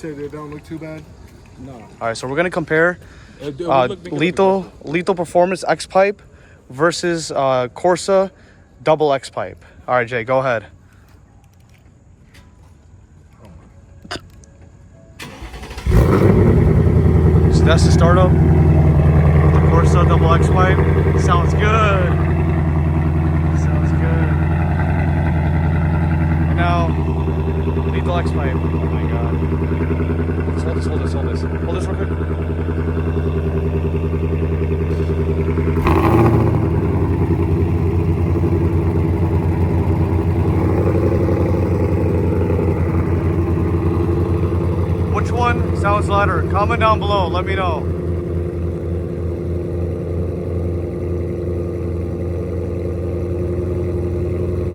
say they don't look too bad? No. All right, so we're gonna compare It would look bigger lethal performance X pipe versus Corsa double X pipe. All right, Jay, go ahead. So that's the startup. The Corsa double X pipe. Sounds good. Sounds good. And now, lethal X pipe. Oh my god. Let's hold this. Hold this real quick. Which one sounds louder? Comment down below. Let me know.